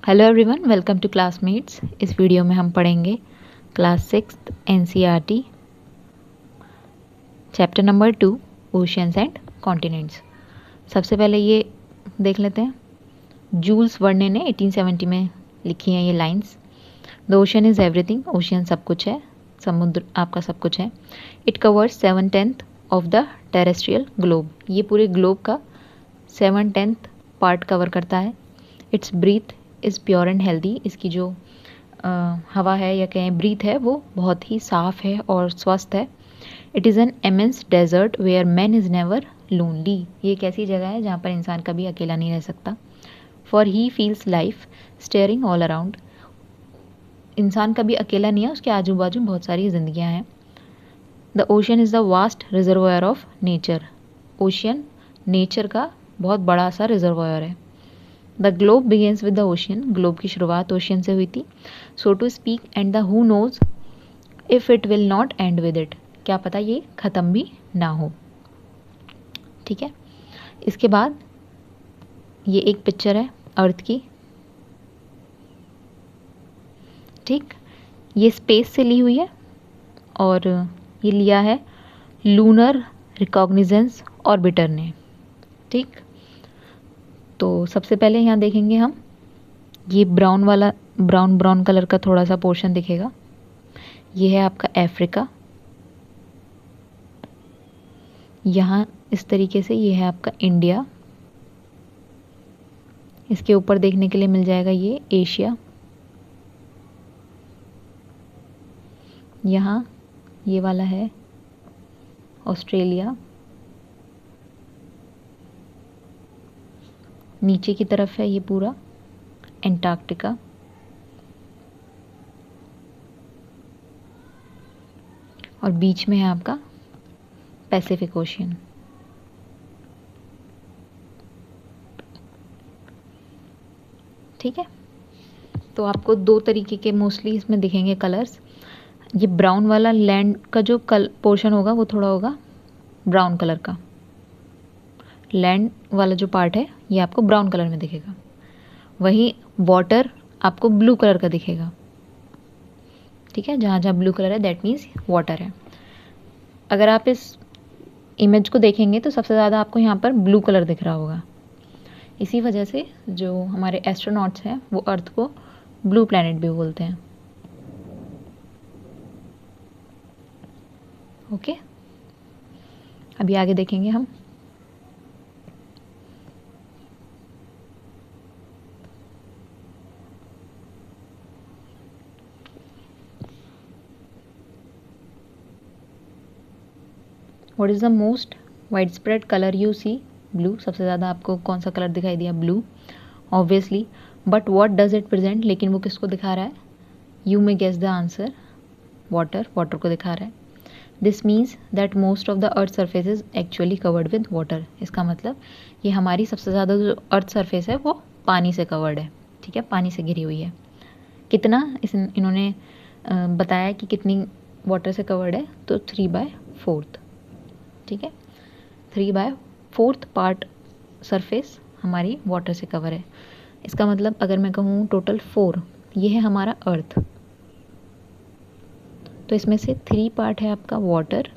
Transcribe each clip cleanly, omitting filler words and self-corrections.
Hello everyone, welcome to classmates. इस video में हम पढ़ेंगे class 6 NCERT chapter number 2 oceans and continents. सबसे पहले ये देख लेते हैं। जूल्स वर्ने ने 1870 में लिखी हैं ये lines. The ocean is everything, ocean सब कुछ है, समुद्र आपका सब कुछ है। It covers 7/10 of the terrestrial globe, ये पूरे ग्लोब का 7/10 पार्ट कवर करता है। Its breath is pure and healthy, इसकी जो हवा है या कहें ब्रीथ है वो बहुत ही साफ़ है और स्वस्थ है। It is an immense desert where man is never lonely, ये एक ऐसी जगह है जहाँ पर इंसान कभी अकेला नहीं रह सकता। For he feels life steering all around, इंसान कभी अकेला नहीं है, उसके आजू बाजू बहुत सारी जिंदगियाँ हैं। The ocean is the vast reservoir of nature, ocean nature का बहुत बड़ा सा रिजर्वायर है। The globe begins with the ocean, globe की शुरुआत ओशियन से हुई थी। So to speak, and the who knows if it will not end with it, क्या पता ये ख़त्म भी ना हो। ठीक है, इसके बाद ये एक पिक्चर है अर्थ की। ठीक, ये स्पेस से ली हुई है और ये लिया है लूनर रिकॉग्निजेंस ऑर्बिटर ने। ठीक, तो सबसे पहले यहाँ देखेंगे हम, ये ब्राउन वाला ब्राउन कलर का थोड़ा सा पोर्शन दिखेगा, ये है आपका अफ्रीका। यहाँ इस तरीके से ये है आपका इंडिया। इसके ऊपर देखने के लिए मिल जाएगा ये एशिया। यहाँ ये वाला है ऑस्ट्रेलिया। नीचे की तरफ है ये पूरा एंटार्क्टिका। और बीच में है आपका पैसिफिक ओशियन। ठीक है, तो आपको दो तरीके के मोस्टली इसमें दिखेंगे कलर्स। ये ब्राउन वाला लैंड का जो पोर्शन होगा वो थोड़ा होगा ब्राउन कलर का, लैंड वाला जो पार्ट है ये आपको ब्राउन कलर में दिखेगा। वहीं वाटर आपको ब्लू कलर का दिखेगा। ठीक है, जहाँ जहाँ ब्लू कलर है दैट मीन्स वाटर है। अगर आप इस इमेज को देखेंगे तो सबसे ज़्यादा आपको यहाँ पर ब्लू कलर दिख रहा होगा। इसी वजह से जो हमारे एस्ट्रोनॉट्स हैं वो अर्थ को ब्लू प्लैनेट भी बोलते हैं। ओके, अभी आगे देखेंगे हम। What is the most wide spread colour you see? Blue, सबसे ज़्यादा आपको कौन सा कलर दिखाई दिया? Blue, obviously. But what does it present, लेकिन वो किसको दिखा रहा है? You may guess the answer, water, water को दिखा रहा है। This means that most of the earth surface is actually covered with water, इसका मतलब ये हमारी सबसे ज़्यादा जो अर्थ सर्फेस है वो पानी से कवर्ड है। ठीक है, पानी से घिरी हुई है। कितना इन्होंने बताया कि कितनी वाटर से कवर्ड है, तो 3/4। ठीक है, 3/4 पार्ट सरफेस हमारी वाटर से कवर है। इसका मतलब अगर मैं कहूँ टोटल 4, ये है हमारा अर्थ, तो इसमें से 3 पार्ट है आपका वाटर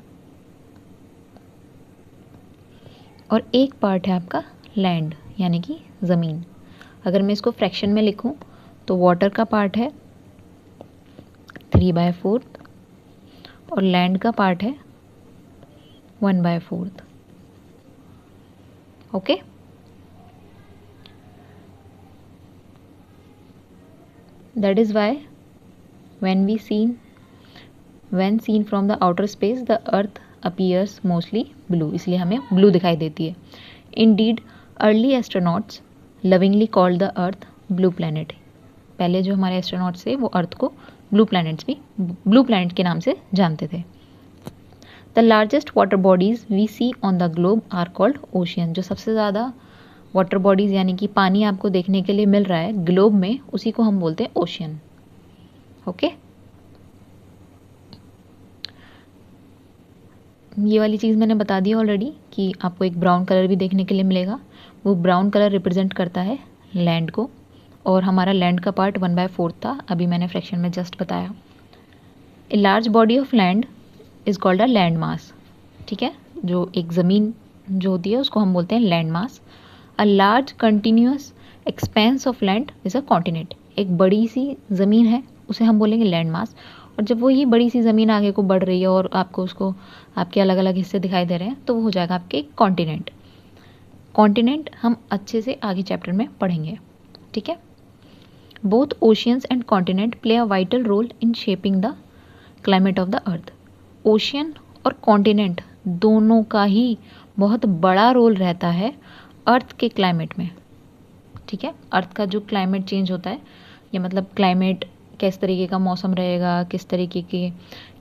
और 1 पार्ट है आपका लैंड यानी कि ज़मीन। अगर मैं इसको फ्रैक्शन में लिखूँ तो वाटर का पार्ट है 3/4 और लैंड का पार्ट है 1/4। Okay, that is why when seen from the outer space the earth appears mostly blue, इसलिए हमें ब्लू दिखाई देती है। Indeed, early astronauts lovingly called the earth blue planet, पहले जो हमारे एस्ट्रोनॉट्स थे वो अर्थ को ब्लू प्लैनेट के नाम से जानते थे। The largest water bodies we see on the globe are called ocean, जो सबसे ज़्यादा वाटर बॉडीज़ यानी कि पानी आपको देखने के लिए मिल रहा है ग्लोब में, उसी को हम बोलते हैं ओशियन। ओके, ये वाली चीज़ मैंने बता दी ऑलरेडी कि आपको एक ब्राउन कलर भी देखने के लिए मिलेगा। वो ब्राउन कलर रिप्रेजेंट करता है लैंड को और हमारा लैंड का पार्ट 1/4 था, अभी मैंने फ्रैक्शन में जस्ट बताया। A large body of land is called a land mass, ठीक है, जो एक ज़मीन जो होती है उसको हम बोलते हैं land mass. A large continuous expense of land is a continent, एक बड़ी सी ज़मीन है उसे हम बोलेंगे लैंड मास। और जब वो ये बड़ी सी ज़मीन आगे को बढ़ रही है और आपको उसको आपके अलग अलग हिस्से दिखाई दे रहे हैं तो वो हो जाएगा आपके कॉन्टिनेंट। कॉन्टिनेंट हम अच्छे से आगे चैप्टर में पढ़ेंगे, ठीक है। Both oceans and continent play a vital role in shaping the climate of the earth. Ocean और कॉन्टिनेंट दोनों का ही बहुत बड़ा रोल रहता है अर्थ के क्लाइमेट में, ठीक है। अर्थ का जो क्लाइमेट चेंज होता है, या मतलब क्लाइमेट किस तरीके का मौसम रहेगा, किस तरीके के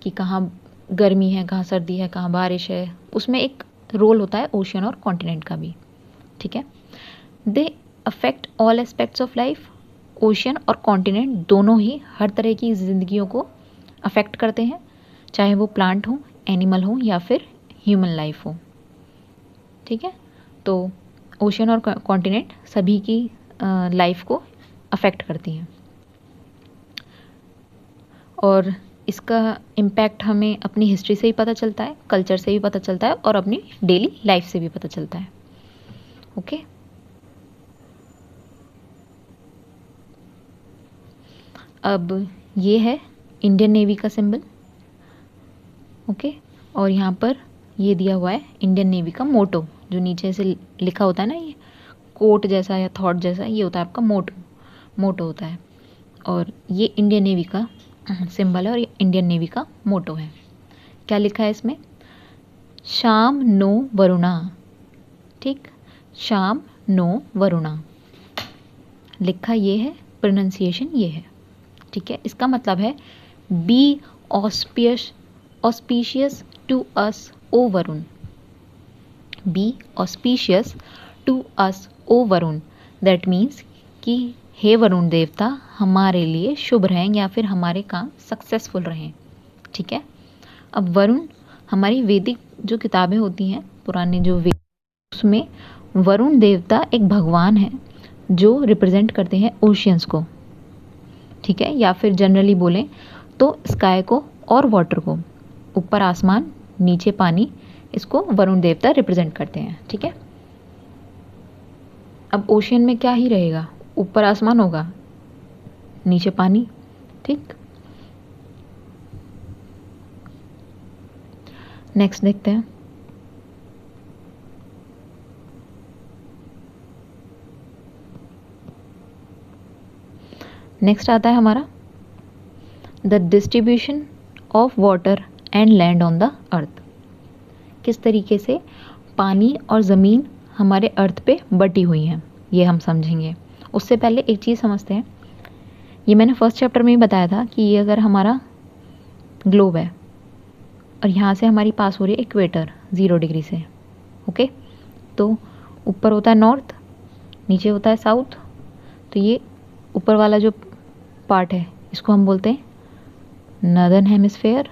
कि कहाँ गर्मी है, कहाँ सर्दी है, कहाँ बारिश है, उसमें एक रोल होता है ओशियन और कॉन्टिनेंट का भी, ठीक है। They affect all aspects of life. Ocean और कॉन्टिनेंट दोनों ही हर तरह की ज़िंदगियों को अफेक्ट करते हैं, चाहे वो प्लांट हो, एनिमल हो या फिर ह्यूमन लाइफ हो, ठीक है। तो ओशियन और कॉन्टिनेंट सभी की लाइफ को अफेक्ट करती हैं और इसका इम्पैक्ट हमें अपनी हिस्ट्री से भी पता चलता है, कल्चर से भी पता चलता है और अपनी डेली लाइफ से भी पता चलता है। ओके, अब ये है इंडियन नेवी का सिंबल, ओके, और यहाँ पर ये दिया हुआ है इंडियन नेवी का मोटो, जो नीचे से लिखा होता है ना, ये कोट जैसा या थॉट जैसा, ये होता है आपका मोटो होता है। और ये इंडियन नेवी का सिंबल है और ये इंडियन नेवी का मोटो है। क्या लिखा है इसमें? शाम नो वरुणा, ठीक, शाम नो वरुणा लिखा ये है, प्रोनाउंसिएशन ये है, ठीक है। इसका मतलब है be auspicious to us o Varun, be auspicious to us o Varun, that means कि हे वरुण देवता हमारे लिए शुभ रहें या फिर हमारे काम सक्सेसफुल रहें, ठीक है। अब वरुण, हमारी वैदिक जो किताबें होती हैं, पुराने जो वेद, उसमें वरुण देवता एक भगवान है जो रिप्रेजेंट करते हैं ओशियंस को, ठीक है, या फिर जनरली बोलें तो स्काई को और वाटर को, ऊपर आसमान नीचे पानी, इसको वरुण देवता रिप्रेजेंट करते हैं, ठीक है। अब ओशियन में क्या ही रहेगा, ऊपर आसमान होगा, नीचे पानी, ठीक। नेक्स्ट देखते हैं। नेक्स्ट आता है हमारा the distribution of water and land on the earth. किस तरीके से पानी और ज़मीन हमारे अर्थ पे बटी हुई हैं, ये हम समझेंगे। उससे पहले एक चीज़ समझते हैं, ये मैंने फर्स्ट चैप्टर में ही बताया था कि ये अगर हमारा ग्लोब है और यहाँ से हमारी पास हो रही है इक्वेटर 0 डिग्री से, ओके, तो ऊपर होता है नॉर्थ, नीचे होता है साउथ, तो ये ऊपर वाला जो पार्ट है इसको हम बोलते हैं नॉर्दर्न हेमिस्फेयर,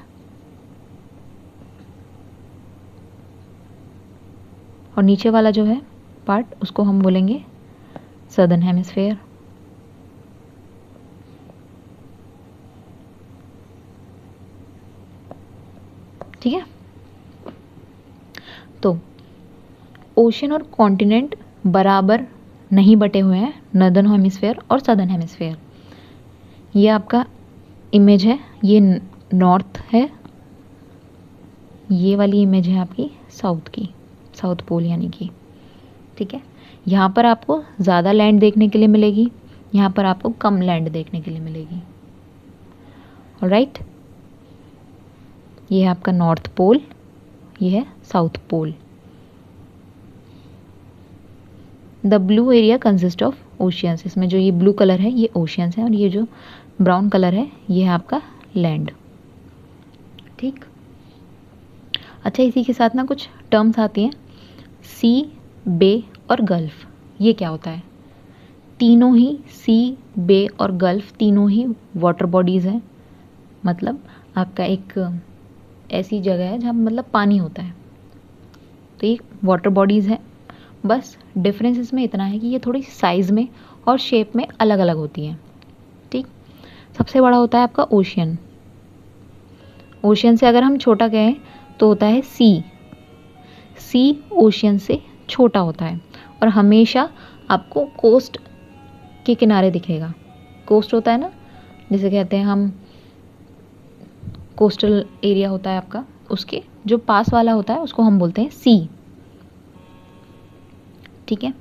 और नीचे वाला जो है पार्ट उसको हम बोलेंगे सदर्न हेमिस्फेयर, ठीक है। तो ओशन और कॉन्टिनेंट बराबर नहीं बटे हुए हैं, नॉर्दर्न हेमिस्फेयर और सदर्न हेमिस्फेयर। ये आपका इमेज है, ये नॉर्थ है, ये वाली इमेज है आपकी साउथ की, साउथ पोल यानी कि, ठीक है। यहाँ पर आपको ज़्यादा लैंड देखने के लिए मिलेगी, यहाँ पर आपको कम लैंड देखने के लिए मिलेगी, ऑलराइट। ये है आपका नॉर्थ पोल, ये है south pole. The blue area consist of oceans, इसमें जो ये ब्लू कलर है ये ओशियंस है और ये जो ब्राउन कलर है ये है आपका लैंड, ठीक। अच्छा, इसी के साथ ना कुछ टर्म्स आती हैं, सी, बे और गल्फ। ये क्या होता है? तीनों ही सी, बे और गल्फ तीनों ही वाटर बॉडीज़ हैं, मतलब आपका एक ऐसी जगह है जहाँ मतलब पानी होता है, तो ये वाटर बॉडीज़ हैं। बस डिफरेंस इसमें इतना है कि ये थोड़ी साइज़ में और शेप में अलग अलग होती हैं। ठीक, सबसे बड़ा होता है आपका ओशियन। ओशियन से अगर हम छोटा कहें तो होता है सी। सी ओशियन से छोटा होता है और हमेशा आपको कोस्ट के किनारे दिखेगा। कोस्ट होता है ना, जिसे कहते हैं हम, कोस्टल एरिया होता है आपका, उसके जो पास वाला होता है उसको हम बोलते हैं सी। ठीक है,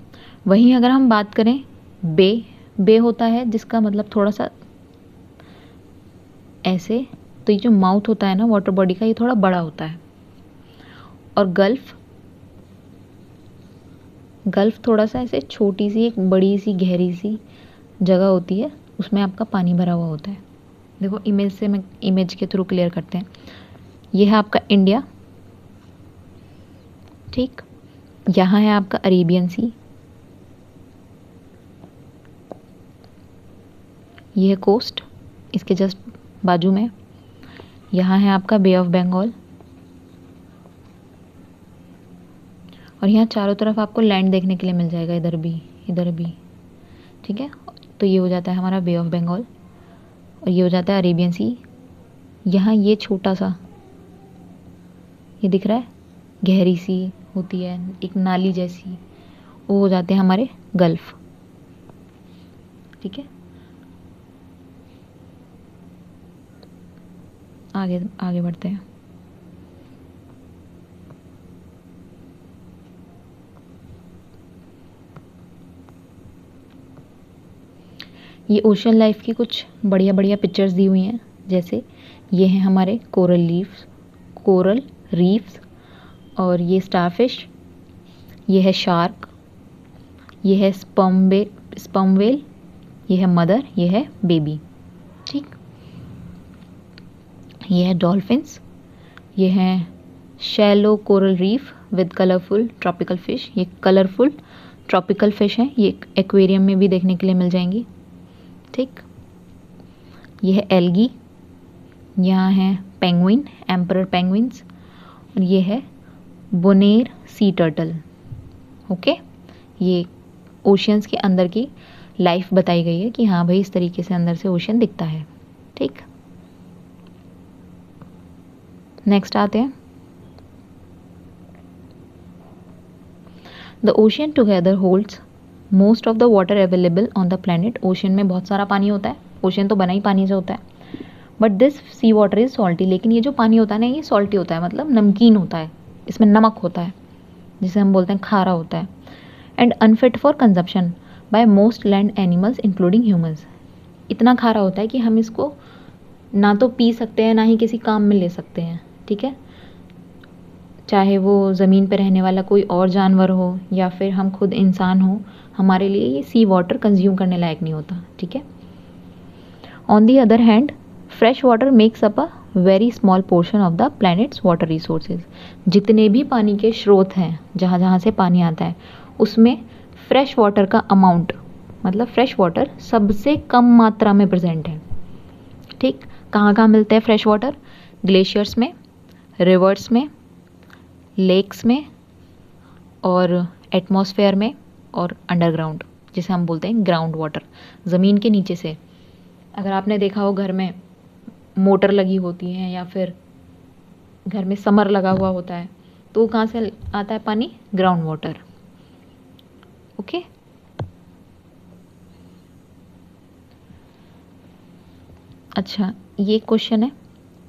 वहीं अगर हम बात करें बे, बे होता है जिसका मतलब थोड़ा सा ऐसे, तो ये जो माउथ होता है ना वाटर बॉडी का, ये थोड़ा बड़ा होता है। और गल्फ, गल्फ थोड़ा सा ऐसे छोटी सी एक बड़ी सी गहरी सी जगह होती है, उसमें आपका पानी भरा हुआ होता है। देखो इमेज से, मैं इमेज के थ्रू क्लियर करते हैं। ये है आपका इंडिया। ठीक, यहाँ है आपका अरेबियन सी, ये है कोस्ट इसके जस्ट बाजू में। यहाँ है आपका बे ऑफ बंगाल और यहाँ चारों तरफ आपको लैंड देखने के लिए मिल जाएगा, इधर भी इधर भी। ठीक है, तो ये हो जाता है हमारा बे ऑफ बंगाल और ये हो जाता है अरेबियन सी। यहाँ ये छोटा सा, ये दिख रहा है, गहरी सी होती है एक नाली जैसी, वो हो जाते हैं हमारे गल्फ। ठीक है, आगे आगे बढ़ते हैं। ये ओशन लाइफ की कुछ बढ़िया बढ़िया पिक्चर्स दी हुई हैं, जैसे ये हैं हमारे कोरल लीव्स, कोरल रीफ्स, और ये स्टारफिश, ये है शार्क, ये है स्पर्म वेल, ये है मदर, ये है बेबी। ठीक, ये है डॉल्फिन्स, ये हैं shallow coral reef with colourful tropical fish. ये कलरफुल ट्रॉपिकल फिश हैं, ये एक्वेरियम में भी देखने के लिए मिल जाएंगी। ठीक, ये है एल्गी, यहाँ है पेंगुइन, एम्परर पेंगुइन्स, और ये है बोनेर सी टर्टल। ओके, ये ओशियंस के अंदर की लाइफ बताई गई है कि हाँ भाई इस तरीके से अंदर से ओशियन दिखता है। ठीक, नेक्स्ट आते हैं। The ocean together holds most of the water available on the planet. Ocean में बहुत सारा पानी होता है, ओशियन तो बना ही पानी से होता है, but this sea water is salty. लेकिन ये जो पानी होता है ना, ये सॉल्टी होता है, मतलब नमकीन होता है, इसमें नमक होता है, जिसे हम बोलते हैं खारा होता है। And unfit for consumption by most land animals including humans. इतना खारा होता है कि हम इसको ना तो पी सकते हैं, ना ही किसी काम में ले सकते हैं। ठीक है, चाहे वो ज़मीन पर रहने वाला कोई और जानवर हो या फिर हम खुद इंसान हो, हमारे लिए ये सी वाटर कंज्यूम करने लायक नहीं होता। ठीक है, on the other hand fresh water makes up a very small portion of the planets water resources. जितने भी पानी के स्रोत हैं, जहाँ जहाँ से पानी आता है, उसमें फ्रेश वाटर का अमाउंट, मतलब फ्रेश वाटर सबसे कम मात्रा में प्रेजेंट है। ठीक, कहाँ कहाँ मिलते हैं फ्रेश वाटर? ग्लेशियर्स में, रिवर्स में, लेक्स में, और एटमॉस्फेयर में, और अंडरग्राउंड, जिसे हम बोलते हैं ग्राउंड वाटर, ज़मीन के नीचे से। अगर आपने देखा हो घर में मोटर लगी होती हैं या फिर घर में समर लगा हुआ होता है, तो वो कहाँ से आता है पानी? Ground water. ओके, अच्छा ये क्वेश्चन है,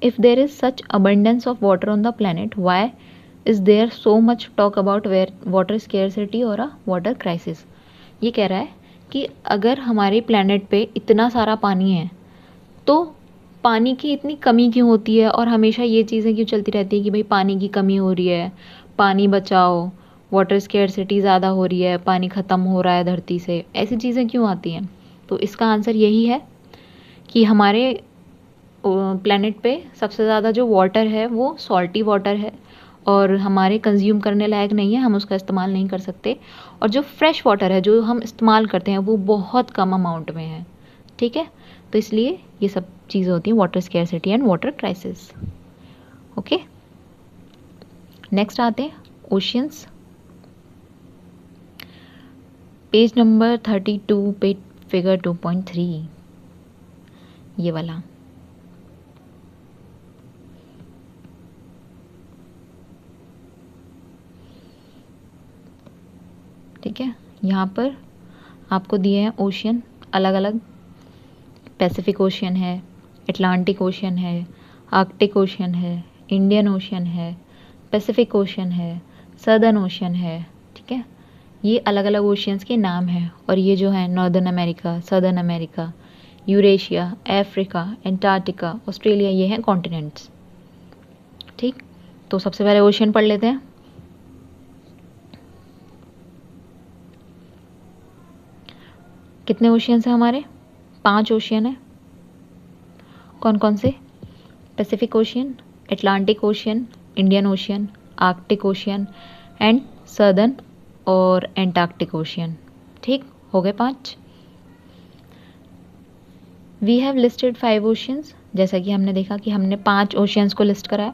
if there is such abundance of water on the planet, why is there so much talk about water scarcity और अ वाटर क्राइसिस। ये कह रहा है कि अगर हमारे प्लैनेट पे इतना सारा पानी है तो पानी की इतनी कमी क्यों होती है, और हमेशा ये चीज़ें क्यों चलती रहती है कि भाई पानी की कमी हो रही है, पानी बचाओ, वाटर स्केर्सिटी ज़्यादा हो रही है, पानी ख़त्म हो रहा है धरती से, ऐसी चीज़ें क्यों आती हैं? तो इसका आंसर यही है कि हमारे प्लैनेट पे सबसे ज़्यादा जो वाटर है वो सॉल्टी वाटर है और हमारे कंज्यूम करने लायक नहीं है, हम उसका इस्तेमाल नहीं कर सकते। और जो फ्रेश वाटर है जो हम इस्तेमाल करते हैं वो बहुत कम अमाउंट में है। ठीक है, तो इसलिए ये सब चीज़ें होती हैं, water scarcity and water crisis. Okay, next आते हैं ओशियंस। पेज नंबर 32 पे फिगर 2.3 ये वाला। ठीक है, यहाँ पर आपको दिए हैं ओशियन अलग अलग। पैसिफिक ओशियन है, अटलांटिक ओशियन है, आर्कटिक ओशियन है, इंडियन ओशियन है, पैसिफिक ओशियन है, सदर्न ओशियन है। ठीक है, ये अलग अलग ओशियंस के नाम हैं। और ये जो है northern America, southern America, Eurasia, Africa, Antarctica, Australia, ये हैं कॉन्टिनेंट्स। ठीक, तो सबसे पहले ओशियन पढ़ लेते हैं। कितने ओशियंस हैं हमारे? 5 ओशियन है। कौन कौन से? Pacific Ocean, Atlantic Ocean, Indian Ocean, Arctic Ocean and Southern और एंटार्क्टिक ओशियन। ठीक, हो गए 5। We have listed 5 oceans. जैसा कि हमने देखा कि हमने 5 ओशियंस को लिस्ट करा है।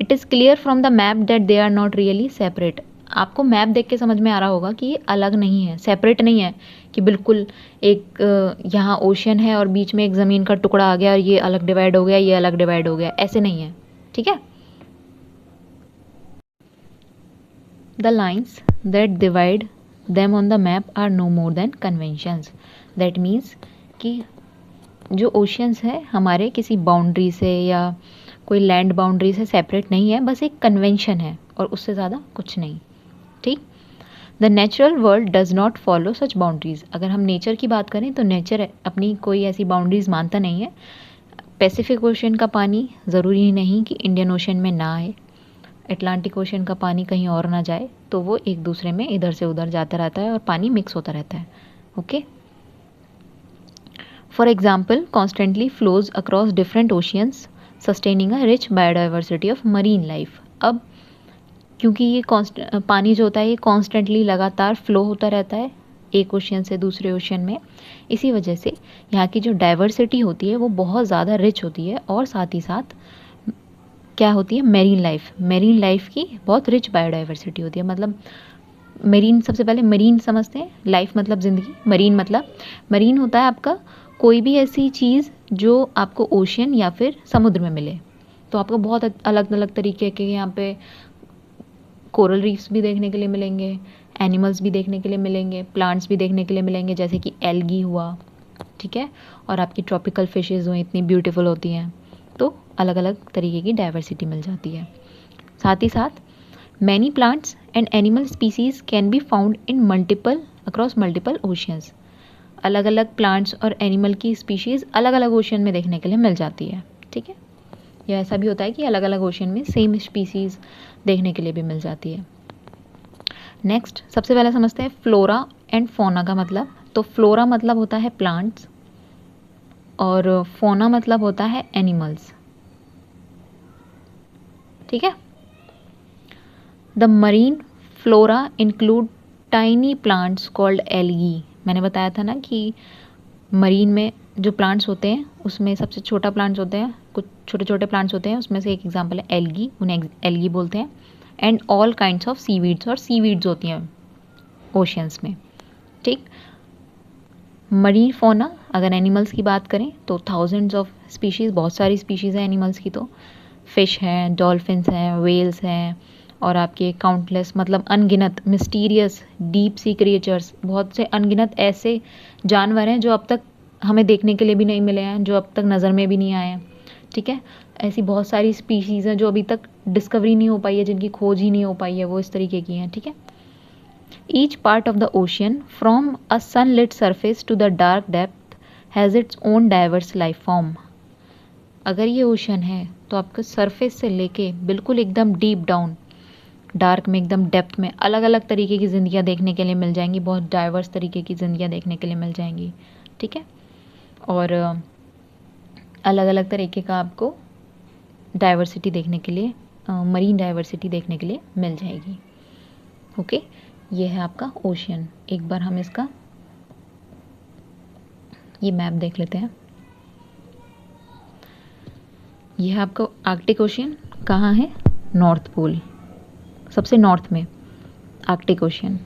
It is clear from the map that they are not really separate. आपको मैप देख के समझ में आ रहा होगा कि ये अलग नहीं है, सेपरेट नहीं है कि बिल्कुल एक यहाँ ओशियन है और बीच में एक ज़मीन का टुकड़ा आ गया और ये अलग डिवाइड हो गया, ये अलग डिवाइड हो गया, ऐसे नहीं है। ठीक है, the lines that divide them on the map are no more than conventions. That means कि जो ओशियंस है हमारे किसी बाउंड्री से या कोई लैंड बाउंड्री से सेपरेट नहीं है, बस एक कन्वेंशन है और उससे ज़्यादा कुछ नहीं। ठीक, the natural world does not follow such boundaries. अगर हम नेचर की बात करें तो नेचर अपनी कोई ऐसी बाउंड्रीज मानता नहीं है। पैसिफिक ओशन का पानी ज़रूरी नहीं कि इंडियन ओशन में ना आए, अटलांटिक ओशन का पानी कहीं और ना जाए, तो वो एक दूसरे में इधर से उधर जाता रहता है और पानी मिक्स होता रहता है। Okay, for example constantly flows across different oceans sustaining a rich biodiversity of marine life. अब क्योंकि ये पानी जो होता है ये कॉन्स्टेंटली लगातार फ्लो होता रहता है एक ओशियन से दूसरे ओशियन में, इसी वजह से यहाँ की जो डाइवर्सिटी होती है वो बहुत ज़्यादा रिच होती है और साथ ही साथ क्या होती है, मेरीन लाइफ की बहुत रिच बायोडाइवर्सिटी होती है। मतलब मेरीन, सबसे पहले मरीन समझते हैं, लाइफ मतलब ज़िंदगी, मरीन होता है आपका कोई भी ऐसी चीज़ जो आपको ओशियन या फिर समुद्र में मिले। तो आपको बहुत अलग अलग तरीके के यहाँ पे कोरल रीफ्स भी देखने के लिए मिलेंगे, एनिमल्स भी देखने के लिए मिलेंगे, प्लांट्स भी देखने के लिए मिलेंगे, जैसे कि एल्गी हुआ। ठीक है, और आपकी ट्रॉपिकल फिशेज़ हुई, इतनी ब्यूटीफुल होती हैं, तो अलग अलग तरीके की डाइवर्सिटी मिल जाती है। साथ ही साथ many plants and animal species can be found in across multiple oceans. अलग अलग प्लांट्स और एनिमल की स्पीशीज़ अलग अलग ओशियन में देखने के लिए मिल जाती है। ठीक है, या ऐसा भी होता है कि अलग अलग ओशियन में सेम स्पीसीज़ देखने के लिए भी मिल जाती है। नेक्स्ट, सबसे पहले समझते हैं फ्लोरा एंड फौना का मतलब। तो फ्लोरा मतलब होता है प्लांट्स और फौना मतलब होता है एनिमल्स। ठीक है, the marine flora include tiny plants called algae. मैंने बताया था ना कि मरीन में जो प्लांट्स होते हैं उसमें सबसे छोटा प्लांट्स होते हैं, कुछ छोटे छोटे प्लांट्स होते हैं, उसमें से एक एग्जांपल है एल्गी, उन्हें एल्गी बोलते हैं। And all kinds of seaweeds, और सीवीड्स होती हैं ओशियंस में। ठीक, मरीन फौना, अगर एनिमल्स की बात करें तो थाउजेंड्स ऑफ स्पीशीज़, बहुत सारी स्पीशीज़ हैं एनिमल्स की। तो फिश हैं, डॉल्फिन्स हैं, वेल्स हैं, और आपके काउंटलेस मतलब अनगिनत मिस्टीरियस डीप सी क्रिएचर्स, बहुत से अनगिनत ऐसे जानवर हैं जो अब तक हमें देखने के लिए भी नहीं मिले हैं, जो अब तक नज़र में भी नहीं आए हैं। ठीक है, ऐसी बहुत सारी स्पीशीज़ हैं जो अभी तक डिस्कवरी नहीं हो पाई है, जिनकी खोज ही नहीं हो पाई है, वो इस तरीके की हैं। ठीक है, each part of the ocean from a sunlit surface to the dark depth has its own diverse life form. अगर ये ओशन है तो आपको सरफेस से लेके बिल्कुल एकदम डीप डाउन डार्क में, एकदम डेप्थ में अलग अलग तरीके की ज़िंदगियाँ देखने के लिए मिल जाएंगी, बहुत डाइवर्स तरीके की ज़िंदगियाँ देखने के लिए मिल जाएंगी। ठीक है, और अलग अलग तरीके का आपको डाइवर्सिटी देखने के लिए, मरीन डाइवर्सिटी देखने के लिए मिल जाएगी। ओके, ये है आपका ओशियन। एक बार हम इसका ये मैप देख लेते हैं। ये है आपका आर्कटिक ओशियन, कहाँ है? नॉर्थ पोल, सबसे नॉर्थ में आर्कटिक ओशियन।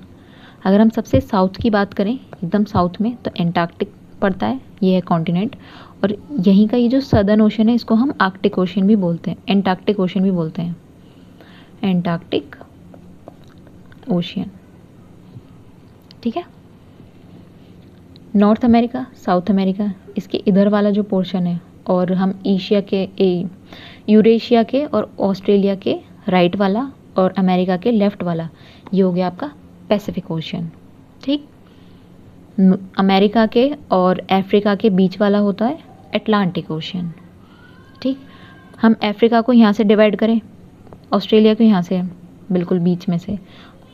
अगर हम सबसे साउथ की बात करें, एकदम साउथ में, तो एंटार्क्टिक पड़ता है, ये है कॉन्टिनेंट। और यहीं का ये जो सदर्न ओशन है इसको हम आर्कटिक ओशन भी बोलते हैं, एंटार्क्टिक ओशन भी बोलते हैं, एंटार्क्टिक ओशियन। ठीक है। नॉर्थ अमेरिका, साउथ अमेरिका, इसके इधर वाला जो पोर्शन है, और हम एशिया के यूरेशिया के और ऑस्ट्रेलिया के राइट वाला और अमेरिका के लेफ्ट वाला, ये हो गया आपका पैसिफिक ओशन। ठीक। अमेरिका के और अफ्रीका के बीच वाला होता है अटलांटिक ओशन। ठीक। हम अफ्रीका को यहाँ से डिवाइड करें, ऑस्ट्रेलिया को यहाँ से बिल्कुल बीच में से,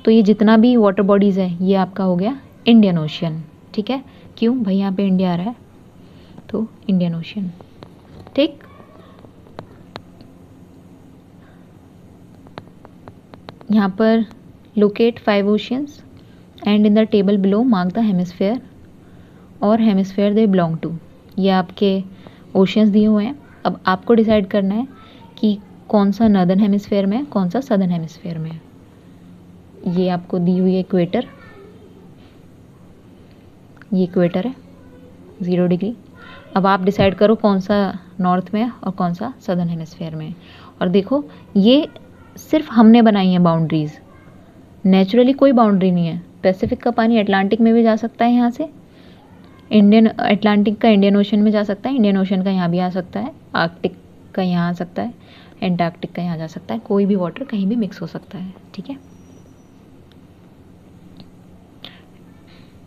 तो ये जितना भी वाटर बॉडीज़ है ये आपका हो गया इंडियन ओशियन। ठीक है। क्यों भाई, यहाँ पे इंडिया आ रहा है तो इंडियन ओशियन। ठीक। यहाँ पर locate 5 oceans and in the table below mark the hemisphere और हेमिस्फेयर दे बिलोंग टू। ये आपके ओशियंस दिए हुए हैं। अब आपको डिसाइड करना है कि कौन सा नॉर्दर्न हेमिस्फेयर में, कौन सा सदर्न हेमिस्फेयर में। ये आपको दी हुई है इक्वेटर, ये इक्वेटर है 0 डिग्री। अब आप डिसाइड करो कौन सा नॉर्थ में और कौन सा सदर्न हेमिस्फेयर में। और देखो ये सिर्फ हमने बनाई है बाउंड्रीज़, नेचुरली कोई बाउंड्री नहीं है। पैसिफिक का पानी अटलांटिक में भी जा सकता है, यहाँ से इंडियन अटलांटिक का इंडियन ओशन में जा सकता है, इंडियन ओशन का यहाँ भी आ सकता है, आर्कटिक का यहाँ आ सकता है, एंटार्क्टिक का यहाँ जा सकता है, कोई भी वाटर कहीं भी मिक्स हो सकता है। ठीक है।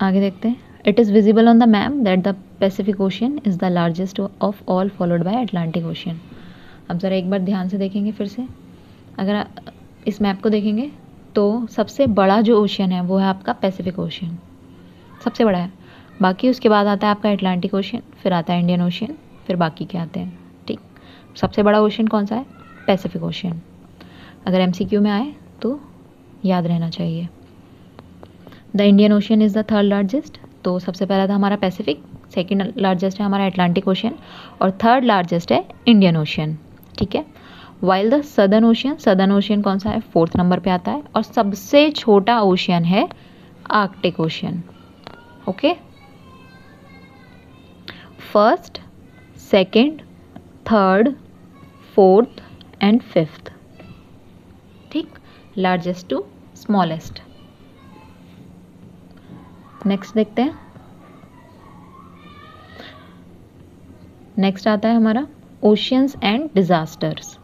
आगे देखते हैं। It is visible on the map that the Pacific ocean is the largest of all followed by Atlantic ocean. अब ज़रा एक बार ध्यान से देखेंगे फिर से, अगर इस मैप को देखेंगे तो सबसे बड़ा जो ओशियन है वो है आपका पैसिफिक ओशियन, सबसे बड़ा है। बाकी उसके बाद आता है आपका अटलांटिक ओशियन, फिर आता है इंडियन ओशियन, फिर बाकी के आते हैं। ठीक। सबसे बड़ा ओशियन कौन सा है? Pacific ocean. अगर एमसीक्यू में आए तो याद रहना चाहिए। The Indian ocean is the 3rd largest, तो सबसे पहला था हमारा पैसिफिक, सेकेंड लार्जेस्ट है हमारा अटलांटिक ओशियन और 3rd लार्जेस्ट है इंडियन ओशियन। ठीक है। वाइल द सदर्न ओशियन कौन सा है? 4th नंबर पे आता है और सबसे छोटा ओशियन है Arctic ocean. Okay. 1st, 2nd, 3rd, 4th and 5th। ठीक। Largest to smallest. नेक्स्ट देखते हैं। नेक्स्ट आता है हमारा ओशियंस एंड डिजास्टर्स।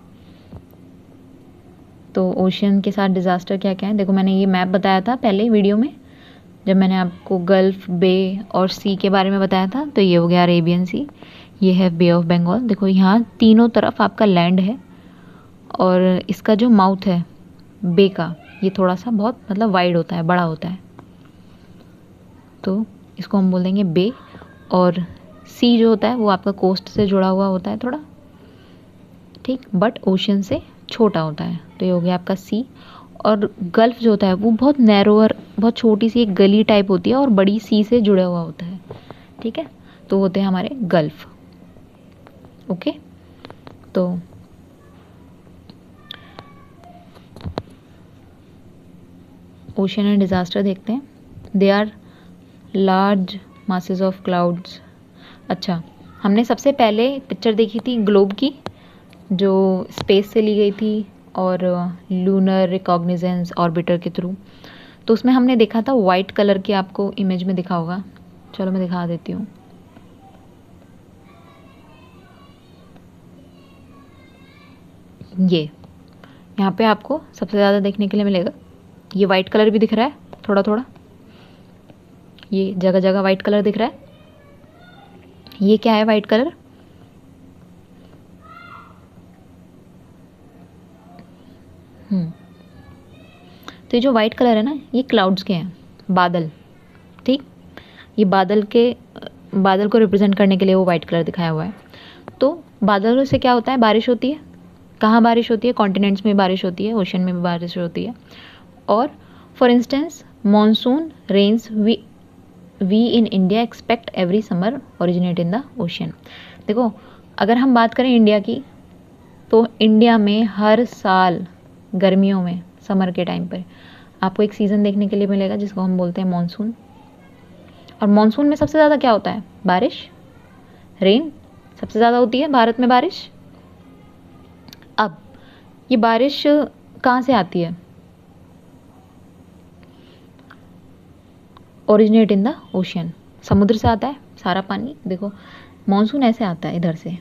तो ओशियन के साथ डिजास्टर क्या क्या है, देखो मैंने ये मैप बताया था पहले वीडियो में जब मैंने आपको गल्फ, बे और सी के बारे में बताया था। तो ये हो गया अरेबियन सी, ये है बे ऑफ बंगाल। देखो यहाँ तीनों तरफ आपका लैंड है और इसका जो माउथ है बे का, ये थोड़ा सा बहुत मतलब वाइड होता है, बड़ा होता है, तो इसको हम बोल देंगे बे। और सी जो होता है वो आपका कोस्ट से जुड़ा हुआ होता है थोड़ा, ठीक, बट ओशियन से छोटा होता है, तो ये हो गया आपका सी। और गल्फ जो होता है वो बहुत नैरोअर, बहुत छोटी सी एक गली टाइप होती है और बड़ी सी से जुड़ा हुआ होता है। ठीक है। तो होते हैं हमारे गल्फ। ओके। तो ओशियन एंड डिजास्टर देखते हैं। They are large masses of clouds. अच्छा, हमने सबसे पहले पिक्चर देखी थी ग्लोब की जो स्पेस से ली गई थी और लूनर रिकॉग्निजेंस ऑर्बिटर के थ्रू, तो उसमें हमने देखा था वाइट कलर के, आपको इमेज में दिखा होगा, चलो मैं दिखा देती हूँ। ये यहाँ पे आपको सबसे ज़्यादा देखने के लिए मिलेगा, ये वाइट कलर भी दिख रहा है थोड़ा थोड़ा, ये जगह जगह वाइट कलर दिख रहा है। ये क्या है वाइट कलर? तो ये जो वाइट कलर है ना, ये क्लाउड्स के हैं, बादल। ठीक, ये बादल को रिप्रेजेंट करने के लिए वो वाइट कलर दिखाया हुआ है। तो बादलों से क्या होता है? बारिश होती है। कहाँ बारिश होती है? कॉन्टिनेंट्स में बारिश होती है, ओशन में भी बारिश होती है। और for instance monsoon rains we in India expect every summer originate in the ocean. देखो अगर हम बात करें इंडिया की, तो इंडिया में हर साल गर्मियों में, समर के टाइम पर आपको एक सीज़न देखने के लिए मिलेगा जिसको हम बोलते हैं मॉनसून। और मानसून में सबसे ज़्यादा क्या होता है? बारिश, रेन सबसे ज़्यादा होती है भारत में बारिश। अब ये बारिश कहाँ से आती है? ओरिजिनेट इन द ओशियन, समुद्र से आता है सारा पानी। देखो मानसून ऐसे आता है इधर से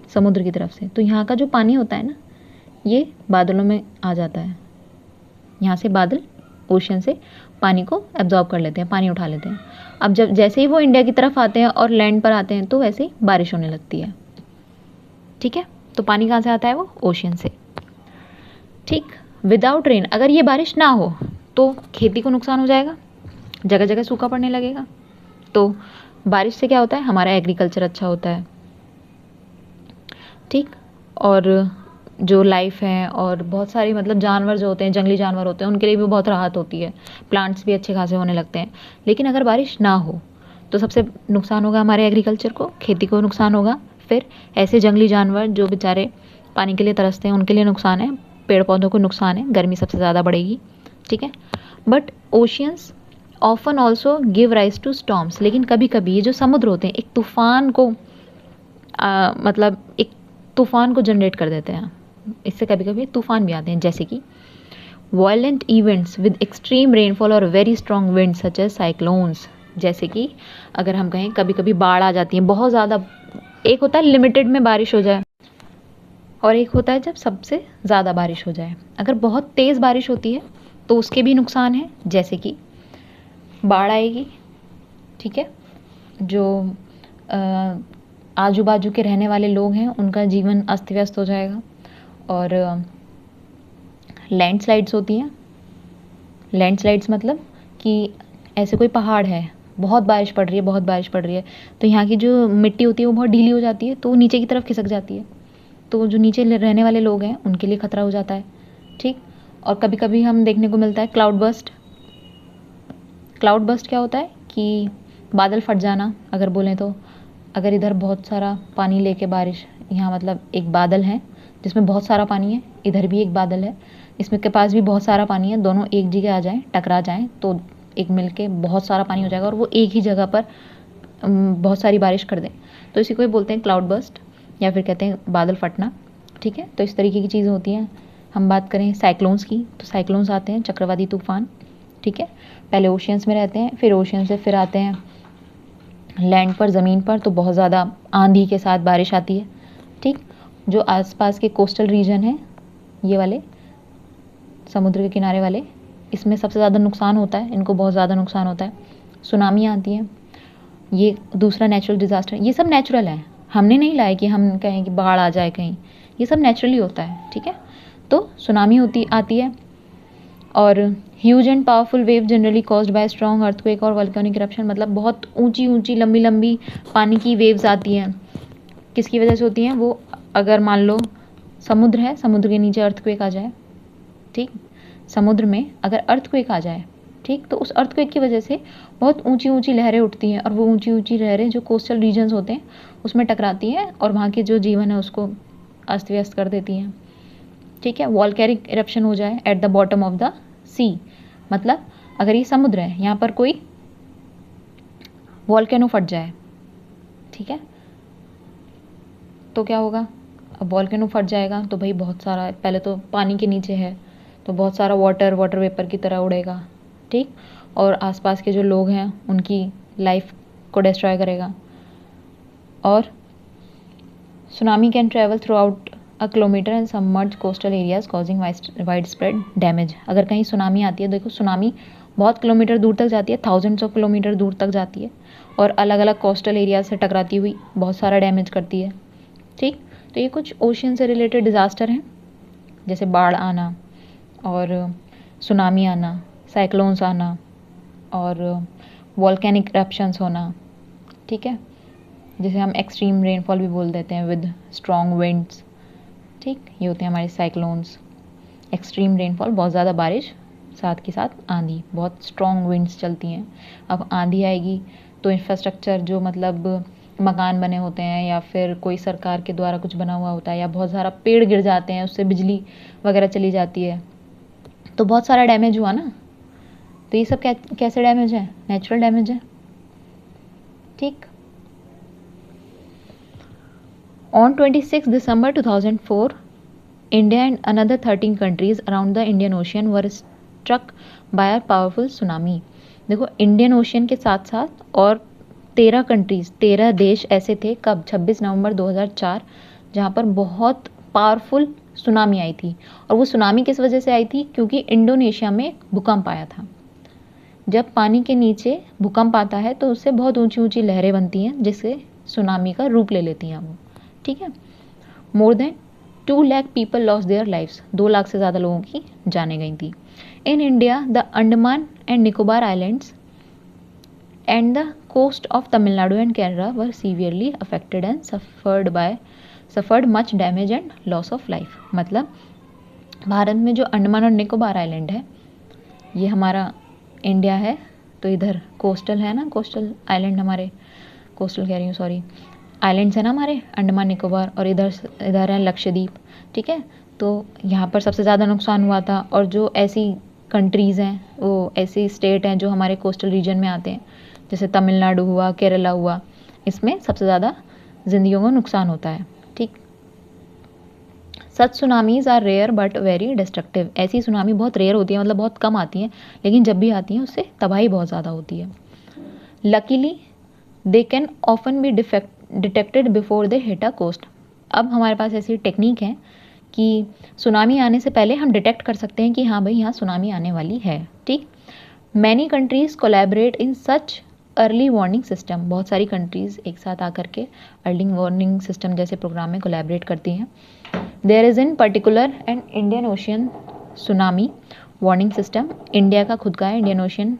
समुद्र की तरफ से, तो यहाँ का जो पानी होता है ना ये बादलों में आ जाता है। यहाँ से बादल ओशियन से पानी को एब्जॉर्ब कर लेते हैं, पानी उठा लेते हैं। अब जब जैसे ही वो इंडिया की तरफ आते हैं और लैंड पर आते हैं तो वैसे ही बारिश होने लगती है। ठीक है, तो पानी कहाँ से आता है? वो ओशियन से। ठीक, विदाउट रेन, अगर ये बारिश ना हो तो खेती को नुकसान हो जाएगा, जगह जगह सूखा पड़ने लगेगा। तो बारिश से क्या होता है? हमारा एग्रीकल्चर अच्छा होता है। ठीक, और जो लाइफ है और बहुत सारी मतलब जानवर जो होते हैं, जंगली जानवर होते हैं, उनके लिए भी बहुत राहत होती है, प्लांट्स भी अच्छे खासे होने लगते हैं। लेकिन अगर बारिश ना हो तो सबसे नुकसान होगा हमारे एग्रीकल्चर को, खेती को नुकसान होगा। फिर ऐसे जंगली जानवर जो बेचारे पानी के लिए तरसते हैं उनके लिए नुकसान है, पेड़ पौधों को नुकसान है, गर्मी सबसे ज़्यादा बढ़ेगी। ठीक है, but oceans often also give rise to storms, लेकिन कभी कभी ये जो समुद्र होते हैं एक तूफान को मतलब एक तूफान को जनरेट कर देते हैं। इससे कभी कभी तूफान भी आते हैं, जैसे कि violent events with extreme rainfall और very strong wind such as cyclones. जैसे कि अगर हम कहें कभी कभी बाढ़ आ जाती है बहुत ज़्यादा। एक होता है लिमिटेड में बारिश हो जाए और एक होता है जब सबसे ज़्यादा बारिश हो जाए। अगर बहुत तेज़ बारिश होती है तो उसके भी नुकसान है, जैसे कि बाढ़ आएगी। ठीक है, जो आजू बाजू के रहने वाले लोग हैं उनका जीवन अस्त व्यस्त हो जाएगा। और लैंडस्लाइड्स होती हैं। लैंडस्लाइड्स मतलब कि ऐसे कोई पहाड़ है, बहुत बारिश पड़ रही है, बहुत बारिश पड़ रही है, तो यहाँ की जो मिट्टी होती है वो बहुत ढीली हो जाती है, तो वो नीचे की तरफ खिसक जाती है। तो जो नीचे रहने वाले लोग हैं उनके लिए खतरा हो जाता है। ठीक, और कभी कभी हम देखने को मिलता है क्लाउड बस्ट। क्लाउड बस्ट क्या होता है कि बादल फट जाना, अगर बोलें तो अगर इधर बहुत सारा पानी लेके बारिश, यहाँ मतलब एक बादल है जिसमें बहुत सारा पानी है, इधर भी एक बादल है इसमें के पास भी बहुत सारा पानी है, दोनों एक जगह आ जाएं, टकरा जाएं तो एक मिलके बहुत सारा पानी हो जाएगा और वो एक ही जगह पर बहुत सारी बारिश कर दें, तो इसी को ही बोलते हैं क्लाउड बस्ट या फिर कहते हैं बादल फटना। ठीक है, तो इस तरीके की चीज़ें होती हैं। हम बात करें साइक्लोन्स की, तो साइक्लोन्स आते हैं चक्रवाती तूफान। ठीक है, पहले ओशियंस में रहते हैं, फिर ओशियन से फिर आते हैं लैंड पर, ज़मीन पर, तो बहुत ज़्यादा आंधी के साथ बारिश आती है। ठीक, जो आसपास के कोस्टल रीजन हैं ये वाले समुद्र के किनारे वाले, इसमें सबसे ज़्यादा नुकसान होता है, इनको बहुत ज़्यादा नुकसान होता है। सुनामी आती है, ये दूसरा नेचुरल डिज़ास्टर। ये सब नेचुरल है, हमने नहीं लाया कि हम कहें कि बाढ़ आ जाए कहीं, ये सब नेचुरली होता है। ठीक है, तो सुनामी आती है। और huge and powerful wave generally caused by strong earthquake और वोल्केनिक इरप्शन, मतलब बहुत ऊंची ऊंची लंबी लंबी पानी की वेव्स आती हैं। किसकी वजह से होती हैं वो? अगर मान लो समुद्र है, समुद्र के नीचे अर्थक्वेक आ जाए। ठीक, समुद्र में अगर अर्थक्वेक आ जाए, ठीक, तो उस अर्थक्वेक की वजह से बहुत ऊंची ऊंची लहरें उठती हैं और वो ऊंची ऊंची लहरें जो कोस्टल रीजन्स होते हैं उसमें टकराती हैं और वहाँ के जो जीवन है उसको अस्त व्यस्त कर देती हैं। ठीक है, वॉल्केनिक इरप्शन हो जाए at the bottom of the sea, मतलब अगर ये समुद्र है यहाँ पर कोई वॉल्केनो फट जाए, ठीक है, तो क्या होगा? अब वॉल्केनो फट जाएगा तो भाई बहुत सारा, पहले तो पानी के नीचे है तो बहुत सारा वाटर वेपर की तरह उड़ेगा। ठीक, और आसपास के जो लोग हैं उनकी लाइफ को डिस्ट्रॉय करेगा। और tsunami can travel through out a kilometre and submerge coastal areas causing wide spread damage. अगर कहीं सुनामी आती है, देखो सुनामी बहुत किलोमीटर दूर तक जाती है, थाउजेंड्स ऑफ किलोमीटर दूर तक जाती है और अलग अलग कोस्टल एरियाज से टकराती हुई बहुत सारा डैमेज करती है। ठीक, तो ये कुछ ओशियन से रिलेटेड डिज़ास्टर हैं, जैसे बाढ़ आना और सुनामी आना, साइक्लोन्स आना और वॉल्केनिक इरप्शंस होना। ठीक है, जिसे हम एक्सट्रीम रेनफॉल भी बोल देते हैं विद स्ट्रॉन्ग विंड्स। ठीक, ये होते हैं हमारे साइक्लोन्स। एक्सट्रीम रेनफॉल, बहुत ज़्यादा बारिश, साथ के साथ आंधी, बहुत स्ट्रॉन्ग विंड्स चलती हैं। अब आंधी आएगी तो इंफ्रास्ट्रक्चर जो मतलब मकान बने होते हैं या फिर कोई सरकार के द्वारा कुछ बना हुआ होता है या बहुत सारा पेड़ गिर जाते हैं, उससे बिजली वगैरह चली जाती है, तो बहुत सारा डैमेज हुआ ना। तो ये सब कैसे डैमेज है? नेचुरल डैमेज है। ठीक। On 26 December 2004, India and another 13 countries around the Indian Ocean were struck by a powerful tsunami. देखो, इंडियन ओशियन के साथ साथ और 13 देश ऐसे थे कब? 26 नवंबर 2004, जहाँ पर बहुत पावरफुल सुनामी आई थी। और वो सुनामी किस वजह से आई थी? क्योंकि इंडोनेशिया में भूकंप आया था। जब पानी के नीचे भूकंप आता है तो उससे बहुत ऊंची ऊंची लहरें बनती हैं, जिससे सुनामी का रूप ले लेती हैं वो। ठीक है। More than 2 lakh people loss their lives, 2 lakh से ज़्यादा लोगों की जानें गई थी। In India the Andaman and Nicobar islands and the coast of Tamil Nadu and Kerala were severely affected and suffered much damage and loss of life. मतलब भारत में जो अंडमान और निकोबार आइलैंड है, ये हमारा इंडिया है, तो इधर कोस्टल है ना, कोस्टल आइलैंड हमारे, कोस्टल कह रही हूँ सॉरी, आइलैंड्स है ना हमारे अंडमान निकोबार, और इधर है लक्षद्वीप। ठीक है। तो यहाँ पर सबसे ज़्यादा नुकसान हुआ था। और जो ऐसी कंट्रीज़ हैं, वो ऐसी स्टेट हैं जो हमारे कोस्टल रीजन में आते हैं, जैसे तमिलनाडु हुआ, केरला हुआ, इसमें सबसे ज़्यादा जिंदगियों को नुकसान होता है। ठीक। Such tsunamis are rare but very destructive. ऐसी सुनामी बहुत रेयर होती है, मतलब बहुत कम आती हैं, लेकिन जब भी आती हैं उससे तबाही बहुत ज़्यादा होती है। Luckily they can often be detected before they hit a coast. अब हमारे पास ऐसी टेक्निक है कि सुनामी आने से पहले हम डिटेक्ट कर सकते हैं कि हाँ भाई, यहाँ सुनामी आने वाली है। ठीक। Many countries collaborate in such early warning system. बहुत सारी कंट्रीज़ एक साथ आकर के अर्ली वार्निंग सिस्टम जैसे प्रोग्राम में कोलैबोरेट करती हैं। There is in particular and Indian Ocean tsunami warning system. India का खुद का है Indian Ocean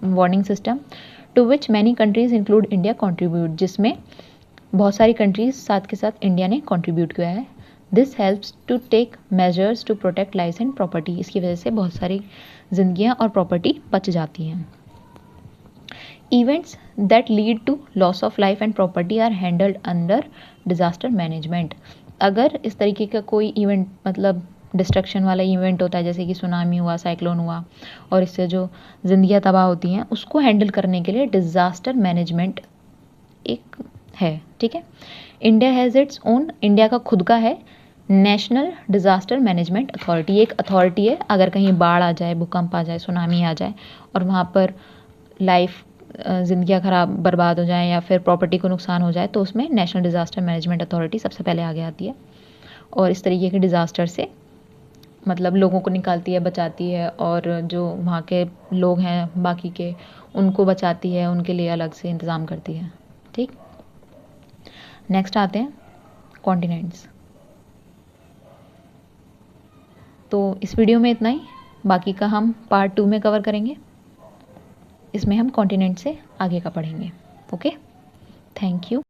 warning system, to which many countries include India contribute, जिसमें बहुत सारी कंट्रीज़ साथ के साथ इंडिया ने कॉन्ट्रीब्यूट किया है। This helps to take measures to protect life and property. इसकी वजह से बहुत सारी जिंदगियां और प्रॉपर्टी बच जाती हैं। Events that lead to loss of life and property are handled under disaster management. अगर इस तरीके का कोई इवेंट, मतलब डिस्ट्रक्शन वाला इवेंट होता है, जैसे कि सुनामी हुआ, साइक्लोन हुआ, और इससे जो जिंदगियां तबाह होती हैं, उसको हैंडल करने के लिए डिजास्टर मैनेजमेंट एक है। ठीक है। India has its own, India का खुद का है नेशनल डिज़ास्टर मैनेजमेंट अथॉरिटी। एक अथॉरिटी है, अगर कहीं बाढ़ आ जाए, भूकंप आ जाए, सुनामी आ जाए और वहाँ पर लाइफ ज़िंदगियाँ ख़राब बर्बाद हो जाएं या फिर प्रॉपर्टी को नुकसान हो जाए, तो उसमें नेशनल डिज़ास्टर मैनेजमेंट अथॉरिटी सबसे पहले आगे आती है और इस तरीके के डिज़ास्टर से मतलब लोगों को निकालती है, बचाती है, और जो वहाँ के लोग हैं बाकी के, उनको बचाती है, उनके लिए अलग से इंतज़ाम करती है। ठीक। नेक्स्ट आते हैं कॉन्टिनेंट्स। तो इस वीडियो में इतना ही, बाकी का हम पार्ट 2 में कवर करेंगे। इसमें हम कॉन्टिनेंट से आगे का पढ़ेंगे। Okay, thank you.